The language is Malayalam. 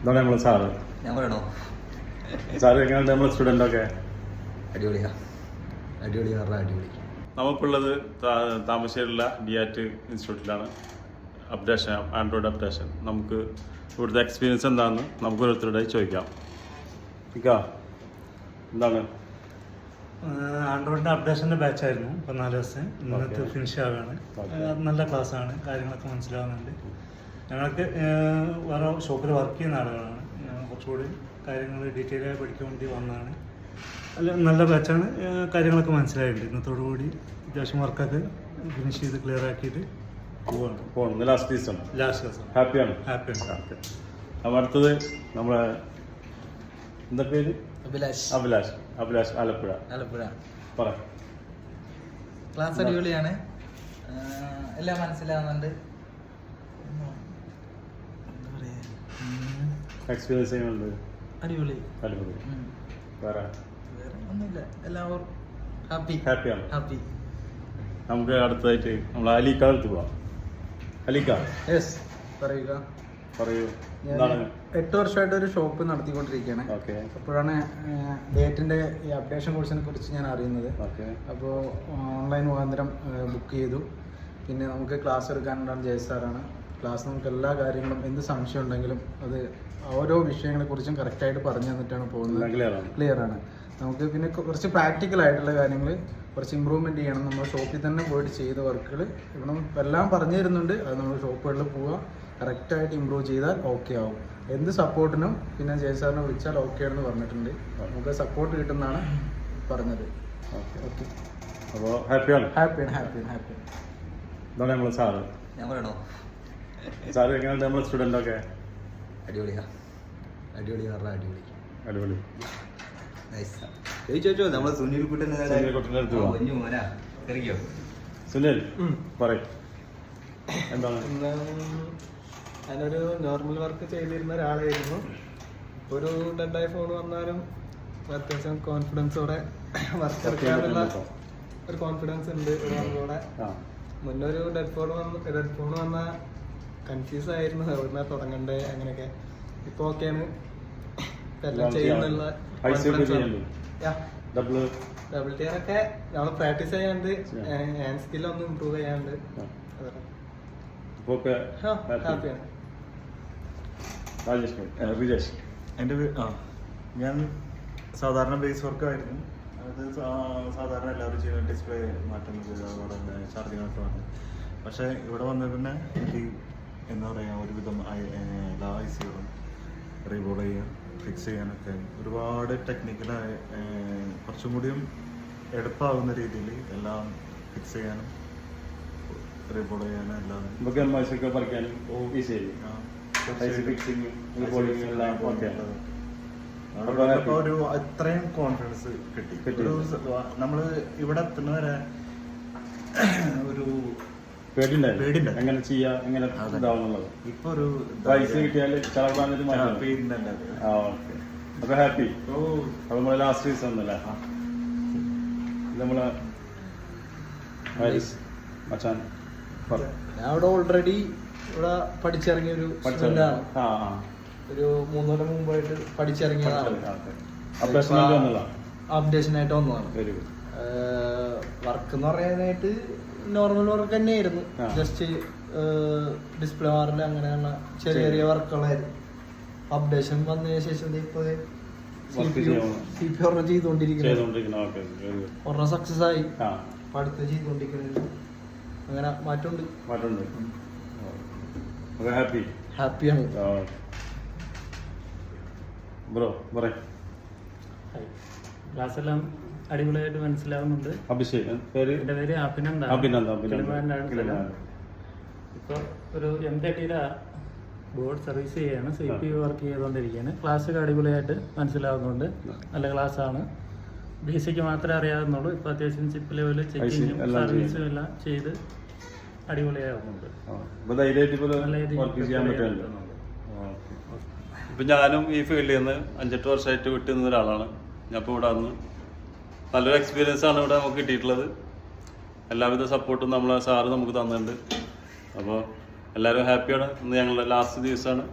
ഇതാണ് നമ്മളെ സാറ്. ഞാൻ പറയണോ? സാറ് എങ്ങനെയുണ്ട് നമ്മളെ സ്റ്റുഡൻ്റൊക്കെ? അടിപൊളിയാ, അടിപൊളി പറഞ്ഞാൽ അടിപൊളി. നമുക്കുള്ളത് താമരശ്ശേരിയുള്ള ഡിയാറ്റ് ഇൻസ്റ്റിറ്റ്യൂട്ടിലാണ്. Updation, android updation. നമുക്ക് ഇവിടുത്തെ എക്സ്പീരിയൻസ് എന്താണെന്ന് നമുക്ക് ഓരോരുത്തരുടെയായി ചോദിക്കാം. എന്താണ്? ആൻഡ്രോയിഡിൻ്റെ അപ്ഡേഷൻ്റെ ബാച്ചായിരുന്നു. ഇപ്പോൾ 4 ദിവസം ഇന്നത്തെ ഫിനിഷ് ആവുകയാണ്. നല്ല ക്ലാസ്സാണ്, കാര്യങ്ങളൊക്കെ മനസ്സിലാവുന്നുണ്ട്. ഞങ്ങൾക്ക് വേറെ ഷോപ്പിൽ വർക്ക് ചെയ്യുന്ന ആളുകളാണ്. കുറച്ചുകൂടി കാര്യങ്ങൾ ഡീറ്റെയിൽ ആയി പഠിക്കാൻ വേണ്ടി വന്നതാണ്. നല്ല ബാച്ചാണ്, കാര്യങ്ങളൊക്കെ മനസ്സിലായിട്ടുണ്ട്. ഇന്നത്തോടു കൂടി അത്യാവശ്യം വർക്കൊക്കെ ഫിനിഷ് ചെയ്ത് ക്ലിയർ ആക്കിയിട്ട് പോകണം. ലാസ്റ്റ് ദിവസം ഹാപ്പിയാണ്. അപ്പോൾ അടുത്തത് നമ്മളെ എന്താ പേര്? അഭിലാഷ് ആലപ്പുഴ. പറ. ക്ലാസ് അടിപൊളിയാണ്, എല്ലാം മനസ്സിലാവുന്നുണ്ട്. എക്സ്പീരിയൻസ് ചെയ്യുന്നുണ്ട്. അടിപൊളി. വേറെ ഒന്നുമില്ല, എല്ലാവരും ഹാപ്പിയാണ്. ഹാപ്പി. നമുക്ക് അടുത്തതായിട്ട് നമ്മൾ അലിക്കാലത്ത് പോവാം. അലിക്ക, പറയുക. പറയൂ. ഞാൻ 8 വർഷമായിട്ട് ഒരു ഷോപ്പ് നടത്തിക്കൊണ്ടിരിക്കുകയാണ്. അപ്പോഴാണ് ഡേറ്റിൻ്റെ ഈ അപ്ഡേഷൻ കോഴ്സിനെ കുറിച്ച് ഞാൻ അറിയുന്നത്. അപ്പോൾ ഓൺലൈൻ മുഖാന്തരം ബുക്ക് ചെയ്തു. പിന്നെ നമുക്ക് ക്ലാസ് എടുക്കാനുണ്ടാകുന്ന ജയസാറാണ്. ക്ലാസ് നമുക്ക് എല്ലാ കാര്യങ്ങളും, എന്ത് സംശയം ഉണ്ടെങ്കിലും അത് ഓരോ വിഷയങ്ങളെക്കുറിച്ചും കറക്റ്റായിട്ട് പറഞ്ഞു തന്നിട്ടാണ് പോകുന്നത്. ക്ലിയറാണ്. നമുക്ക് പിന്നെ കുറച്ച് പ്രാക്ടിക്കൽ ആയിട്ടുള്ള കാര്യങ്ങൾ കുറച്ച് ഇമ്പ്രൂവ്മെൻറ്റ് ചെയ്യണം. നമ്മൾ ഷോപ്പിൽ തന്നെ പോയിട്ട് ചെയ്ത വർക്കുകൾ ഇവിടെ എല്ലാം പറഞ്ഞു തരുന്നുണ്ട്. അത് നമ്മൾ ഷോപ്പുകളിൽ പോവുക, കറക്റ്റായിട്ട് ഇമ്പ്രൂവ് ചെയ്താൽ ഓക്കെ ആവും. എന്ത് സപ്പോർട്ടിനും പിന്നെ ജയസാറിനെ വിളിച്ചാൽ ഓക്കെ ആണെന്ന് പറഞ്ഞിട്ടുണ്ട്. നമുക്ക് സപ്പോർട്ട് കിട്ടുന്നതാണ് പറഞ്ഞത്. ഓക്കെ. അപ്പോൾ ഹാപ്പിയാണ്. ഇതാണ് നമ്മളെ സാറ്. ഞാൻ പറയണോ? സാറ് എങ്ങനെയുണ്ട് നമ്മളെ സ്റ്റുഡൻ്റൊക്കെ? അടിപൊളിയാ, അടിപൊളി പറഞ്ഞാൽ അടിപൊളി. ചോദിച്ചോ, നമ്മളെ സുനിൽ കുട്ടനെ സുനിൽ പറയും. എന്താണ്? ഞാനൊരു നോർമൽ വർക്ക് ചെയ്തിരുന്ന ഒരാളായിരുന്നു. ഒരു ഡെഡായി ഫോൺ വന്നാലും അത്യാവശ്യം കോൺഫിഡൻസോടെ വർക്ക് എടുക്കാനുള്ള ഒരു കോൺഫിഡൻസ് ഉണ്ട് ഒരാളോടെ. മുന്നേ ഒരു ഡെഡ് ഫോൺ വന്നാൽ കൺഫ്യൂസ് ആയിരുന്നു, എവിടുന്നാ തുടങ്ങണ്ടേ അങ്ങനെയൊക്കെ. ഇപ്പോൾ ഓക്കെയാണ്, എല്ലാം ചെയ്യുന്നുള്ള ഡബിൾ ടിയർ ഒക്കെ നമ്മൾ പ്രാക്ടീസ് ചെയ്യാണ്ട്, ഹാൻഡ് സ്കില്ലൊന്ന് ഇമ്പ്രൂവ് ചെയ്യാണ്ട്. ഹാപ്പിയാണ്. എൻ്റെ ഞാൻ സാധാരണ ബേസ് വർക്കായിരുന്നു. അത് സാധാരണ എല്ലാവരും ചെയ്യുന്ന ഡിസ്പ്ലേ മാറ്റുന്നത്, അതുപോലെ തന്നെ ചാർജിങ് ഒക്കെ മാറ്റുന്നത്. പക്ഷേ ഇവിടെ വന്നത് പിന്നെ എനിക്ക് എന്താ പറയുക, ഒരുവിധം എല്ലാ ഐസികളും റീബോൾ ചെയ്യാൻ, ഫിക്സ് ചെയ്യാനൊക്കെ ഒരുപാട് ടെക്നിക്കലായ കുറച്ചും കൂടിയും എളുപ്പമാകുന്ന രീതിയിൽ എല്ലാം ഫിക്സ് ചെയ്യാനും റീബോൾ ചെയ്യാനും എല്ലാം ഒരു അത്രയും കോൺഫിഡൻസ് കിട്ടി. നമ്മള് ഇവിടെ എത്തുന്നവരെ ഒരു എങ്ങനെ ചെയ്യാ, എങ്ങനെ ഇതാവുന്നുള്ളത്. ഇപ്പൊ ഒരു പൈസ കിട്ടിയാല് അപ്പൊ ഹാപ്പി. അപ്പൊ നമ്മളെ ലാസ്റ്റ് ദിവസം ഒന്നല്ലേ നമ്മളെ മച്ചാൻ. ഞാൻ ഇവിടെ ഓൾറെഡി ഇവിടെ പഠിച്ചിറങ്ങിയ ഒരു ഒരു 3 കൊല്ലം മുമ്പായിട്ട് പഠിച്ചിറങ്ങിയതാണ്. അപ്ഡേഷനായിട്ട് വന്നതാണ്. വർക്ക് എന്ന് പറയാനായിട്ട് നോർമൽ വർക്ക് തന്നെയായിരുന്നു. ജസ്റ്റ് ഡിസ്പ്ലേ മാറില്ല, അങ്ങനെയുള്ള ചെറിയ ചെറിയ വർക്കുകളായിരുന്നു. അപ്ഡേഷൻ വന്നതിന് ശേഷം ഇപ്പോൾ CP ചെയ്തുകൊണ്ടിരിക്കുന്നത്. ഒരെണ്ണം സക്സസ് ആയി, അടുത്ത് ചെയ്തുകൊണ്ടിരിക്കുന്നത്. അങ്ങനെ മാറ്റമുണ്ട്. ഹാപ്പിയാണ്. ക്ലാസ് എല്ലാം അടിപൊളിയായിട്ട് മനസ്സിലാവുന്നുണ്ട്. എൻ്റെ പേര് അഭിനന്ദാണ്. ഇപ്പോൾ ഒരു M30 ബോർഡ് സർവീസ് ചെയ്യാണ്, CPU വർക്ക് ചെയ്തുകൊണ്ടിരിക്കുകയാണ്. ക്ലാസ്സൊക്കെ അടിപൊളിയായിട്ട് മനസ്സിലാവുന്നുണ്ട്. നല്ല ക്ലാസ്സാണ്. ബേസിക് മാത്രമേ അറിയാവുന്നുള്ളൂ. ഇപ്പോൾ അത്യാവശ്യം ചിപ്പ് ലെവൽ ചെക്കിങ്ങും സർവീസും എല്ലാം ചെയ്ത് അടിപൊളിയാവുന്നുണ്ട്. ഇപ്പം ഞാനും ഈ ഫീൽഡിൽ നിന്ന് 5-8 വർഷമായിട്ട് വിട്ടു നിന്ന ഒരാളാണ്. ഞാൻ ഇപ്പോൾ ഇവിടെ വന്ന് നല്ലൊരു എക്സ്പീരിയൻസ് ആണ് ഇവിടെ നമുക്ക് കിട്ടിയിട്ടുള്ളത്. എല്ലാവിധ സപ്പോർട്ടും നമ്മളെ സാറ് നമുക്ക് തന്നിട്ടുണ്ട്. അപ്പോൾ എല്ലാവരും ഹാപ്പിയാണ്. ഇന്ന് ഞങ്ങളുടെ ലാസ്റ്റ് ദിവസമാണ്.